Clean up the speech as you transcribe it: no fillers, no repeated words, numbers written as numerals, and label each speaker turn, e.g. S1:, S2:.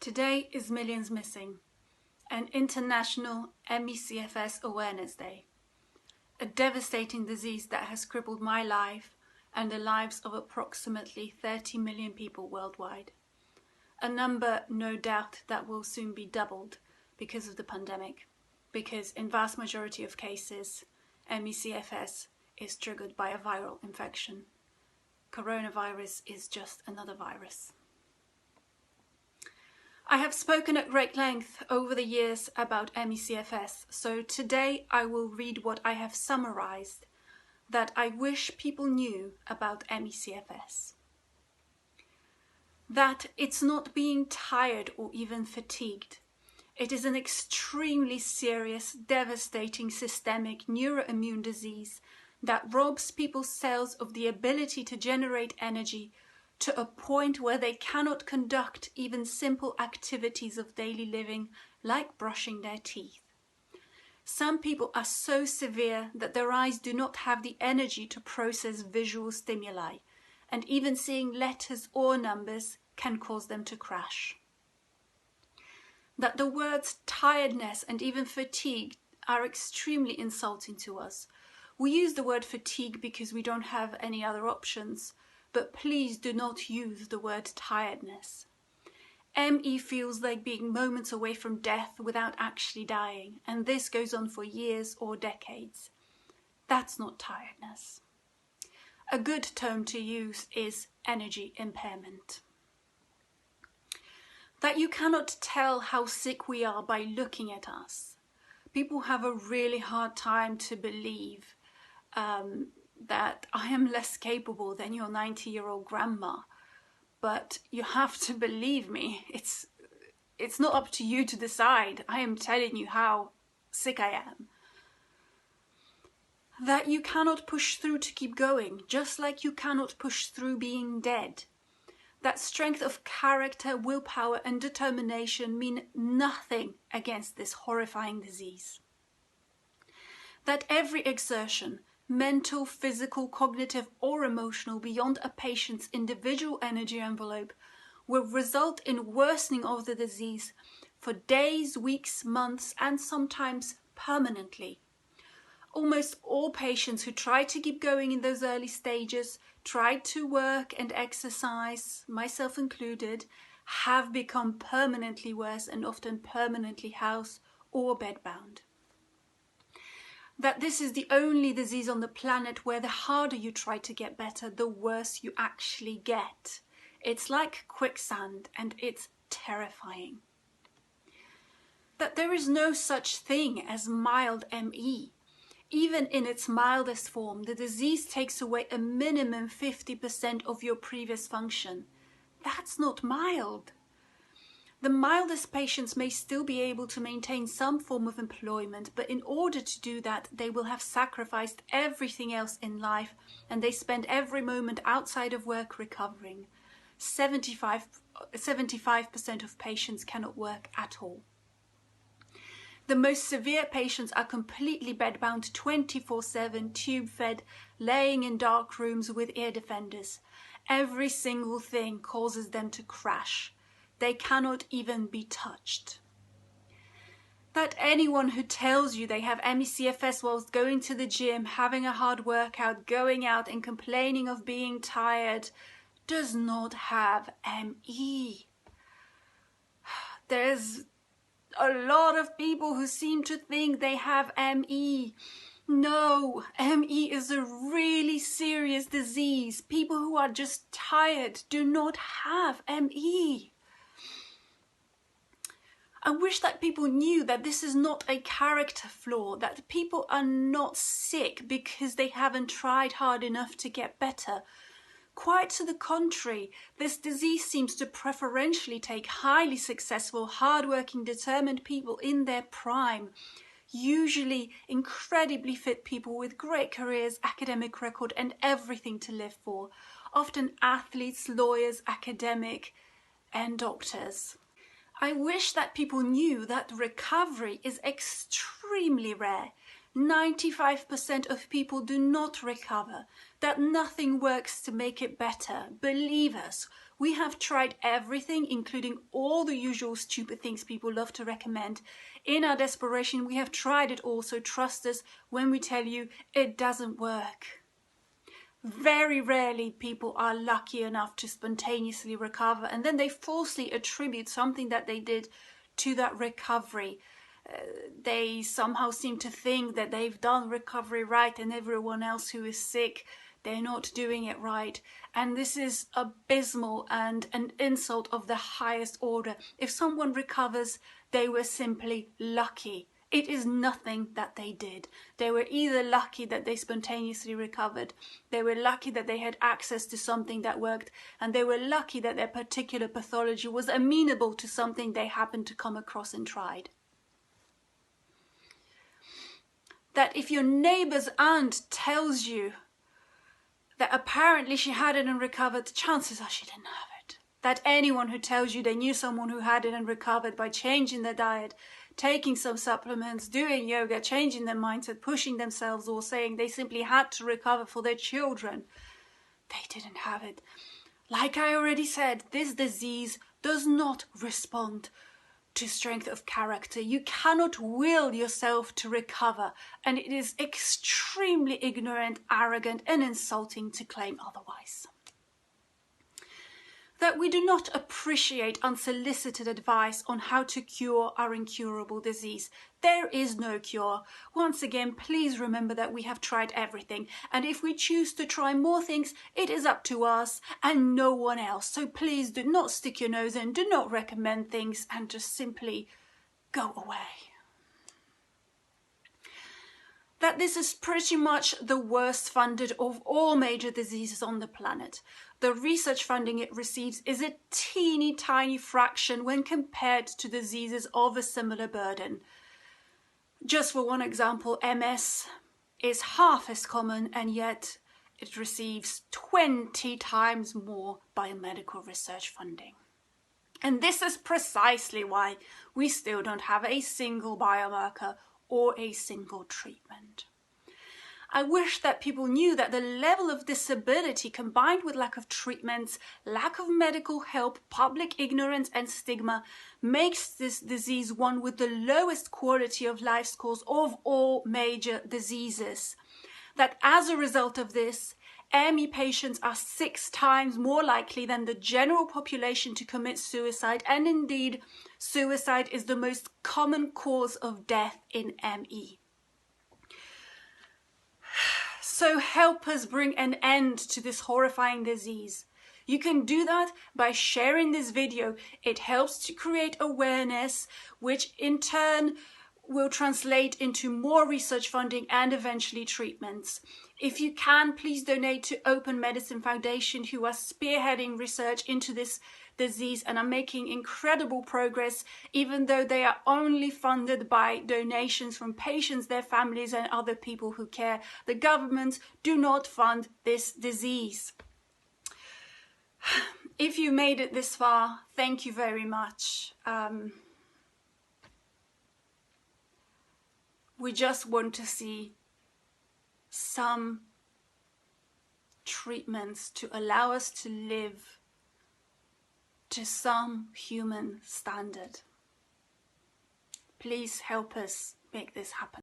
S1: Today is Millions Missing, an International ME/CFS Awareness Day, a devastating disease that has crippled my life and the lives of approximately 30 million people worldwide. A number, no doubt, that will soon be doubled because of the pandemic, because in vast majority of cases, ME/CFS is triggered by a viral infection. Coronavirus is just another virus. I have spoken at great length over the years about ME/CFS, so today I will read what I have summarized that I wish people knew about ME/CFS. That it's not being tired or even fatigued. It is an extremely serious, devastating systemic neuroimmune disease that robs people's cells of the ability to generate energy to a point where they cannot conduct even simple activities of daily living like brushing their teeth. Some people are so severe that their eyes do not have the energy to process visual stimuli, and even seeing letters or numbers can cause them to crash. That the words tiredness and even fatigue are extremely insulting to us. We use the word fatigue because we don't have any other options, but please do not use the word tiredness. ME feels like being moments away from death without actually dying, and this goes on for years or decades. That's not tiredness. A good term to use is energy impairment. That you cannot tell how sick we are by looking at us. People have a really hard time to believe that I am less capable than your 90-year-old grandma, but you have to believe me. It's not up to you to decide. I am telling you how sick I am. That you cannot push through to keep going, just like you cannot push through being dead. That strength of character, willpower and determination mean nothing against this horrifying disease. That every exertion, mental, physical, cognitive or emotional, beyond a patient's individual energy envelope, will result in worsening of the disease for days, weeks, months and sometimes permanently. Almost all patients who try to keep going in those early stages, try to work and exercise, myself included, have become permanently worse and often permanently house or bedbound. That this is the only disease on the planet where the harder you try to get better, the worse you actually get. It's like quicksand and it's terrifying. That there is no such thing as mild ME. Even in its mildest form, the disease takes away a minimum 50% of your previous function. That's not mild. The mildest patients may still be able to maintain some form of employment, but in order to do that, they will have sacrificed everything else in life and they spend every moment outside of work recovering. 75% of patients cannot work at all. The most severe patients are completely bedbound 24/7, tube-fed, laying in dark rooms with ear defenders. Every single thing causes them to crash. They cannot even be touched. That anyone who tells you they have ME/CFS whilst going to the gym, having a hard workout, going out and complaining of being tired does not have ME. There's a lot of people who seem to think they have ME. No, ME is a really serious disease. People who are just tired do not have ME. I wish that people knew that this is not a character flaw, that people are not sick because they haven't tried hard enough to get better. Quite to the contrary, this disease seems to preferentially take highly successful, hardworking, determined people in their prime, usually incredibly fit people with great careers, academic record and everything to live for, often athletes, lawyers, academic and doctors. I wish that people knew that recovery is extremely rare. 95% of people do not recover, that nothing works to make it better. Believe us, We have tried everything, including all the usual stupid things people love to recommend. In our desperation, we have tried it all, so trust us when we tell you it doesn't work. Very rarely people are lucky enough to spontaneously recover, and then they falsely attribute something that they did to that recovery. They somehow seem to think that they've done recovery right, and everyone else who is sick, they're not doing it right. And this is abysmal and an insult of the highest order. If someone recovers, they were simply lucky. It is nothing that they did. They were either lucky that they spontaneously recovered, they were lucky that they had access to something that worked, and they were lucky that their particular pathology was amenable to something they happened to come across and tried. That if your neighbor's aunt tells you that apparently she had it and recovered, the chances are she didn't have it. That anyone who tells you they knew someone who had it and recovered by changing their diet, taking some supplements, doing yoga, changing their mindset, pushing themselves, or saying they simply had to recover for their children, they didn't have it. Like I already said, this disease does not respond to strength of character. You cannot will yourself to recover, and it is extremely ignorant, arrogant, and insulting to claim otherwise. That we do not appreciate unsolicited advice on how to cure our incurable disease. There is no cure. Once again, please remember that we have tried everything, and if we choose to try more things, it is up to us and no one else. So please do not stick your nose in, do not recommend things, and just simply go away. That this is pretty much the worst funded of all major diseases on the planet. The research funding it receives is a teeny tiny fraction when compared to diseases of a similar burden. Just for one example, MS is half as common, and yet it receives 20 times more biomedical research funding. And this is precisely why we still don't have a single biomarker or a single treatment. I wish that people knew that the level of disability combined with lack of treatments, lack of medical help, public ignorance and stigma makes this disease one with the lowest quality of life scores of all major diseases. That as a result of this, ME patients are 6 times more likely than the general population to commit suicide, and indeed, suicide is the most common cause of death in ME. So help us bring an end to this horrifying disease. You can do that by sharing this video. It helps to create awareness, which in turn will translate into more research funding and eventually treatments. If you can, please donate to Open Medicine Foundation, who are spearheading research into this disease and are making incredible progress, even though they are only funded by donations from patients, their families, and other people who care. The governments do not fund this disease. If you made it this far, thank you very much. We just want to see some treatments to allow us to live to some human standard. Please help us make this happen.